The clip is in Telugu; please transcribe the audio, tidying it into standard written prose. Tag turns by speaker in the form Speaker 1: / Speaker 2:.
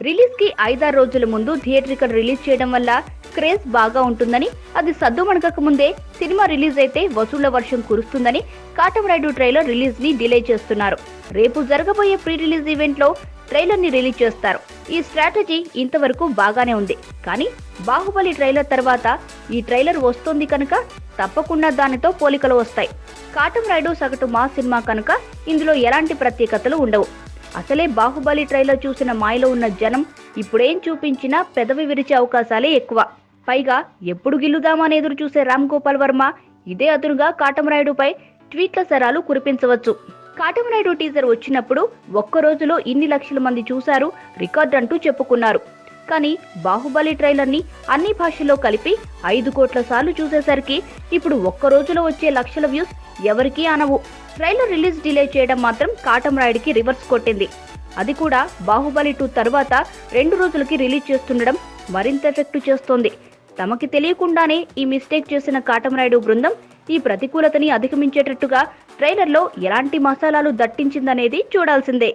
Speaker 1: రిలీజ్ కి 5-6 రోజుల ముందు థియేట్రికల్ రిలీజ్ చేయడం వల్ల క్రేజ్ బాగా ఉంటుందని, అది సద్దుమణగక ముందే సినిమా రిలీజ్ అయితే వసూళ్ల వర్షం కురుస్తుందని కాటమరాయుడు ట్రైలర్ రిలీజ్ ని డిలే చేస్తున్నారు. రేపు జరగబోయే ప్రీ రిలీజ్ ఈవెంట్ లో ట్రైలర్ ని రిలీజ్ చేస్తారు. ఈ స్ట్రాటజీ ఇంతవరకు బాగానే ఉంది. కానీ బాహుబలి ట్రైలర్ తర్వాత ఈ ట్రైలర్ వస్తోంది కనుక తప్పకుండా దానితో పోలికలు వస్తాయి. కాటమరాయుడు సగటు మా సినిమా కనుక ఇందులో ఎలాంటి ప్రత్యేకతలు ఉండవు. అసలే బాహుబలి ట్రైలర్ చూసిన మాయలో ఉన్న జనం ఇప్పుడేం చూపించినా పెదవి విరిచే అవకాశాలే ఎక్కువ. పైగా ఎప్పుడు గిల్లుదామని ఎదురు చూసే రామ్ గోపాల్ వర్మ ఇదే అదునుగా కాటమరాయుడుపై ట్వీట్ల సరాలు కురిపించవచ్చు. కాటమరాయుడు టీజర్ వచ్చినప్పుడు ఒక్క రోజులో ఇన్ని లక్షల మంది చూశారు, రికార్డ్ అంటూ చెప్పుకున్నారు. కానీ బాహుబలి ట్రైలర్ ని అన్ని భాషల్లో కలిపి 5 కోట్ల సార్లు చూసేసరికి ఇప్పుడు ఒక్క రోజులో వచ్చే లక్షల వ్యూస్ ఎవరికీ అనవు. ట్రైలర్ రిలీజ్ డిలే చేయడం మాత్రం కాటమరాయుడికి రివర్స్ కొట్టింది. అది కూడా బాహుబలి 2 తర్వాత 2 రోజులకి రిలీజ్ చేస్తుండడం మరింత ఎఫెక్ట్ చేస్తోంది. తమకి తెలియకుండానే ఈ మిస్టేక్ చేసిన కాటమరాయుడు బృందం ఈ ప్రతికూలతని అధిగమించేటట్టుగా ట్రైలర్లో ఎలాంటి మసాలాలు దట్టించిందనేది చూడాల్సిందే.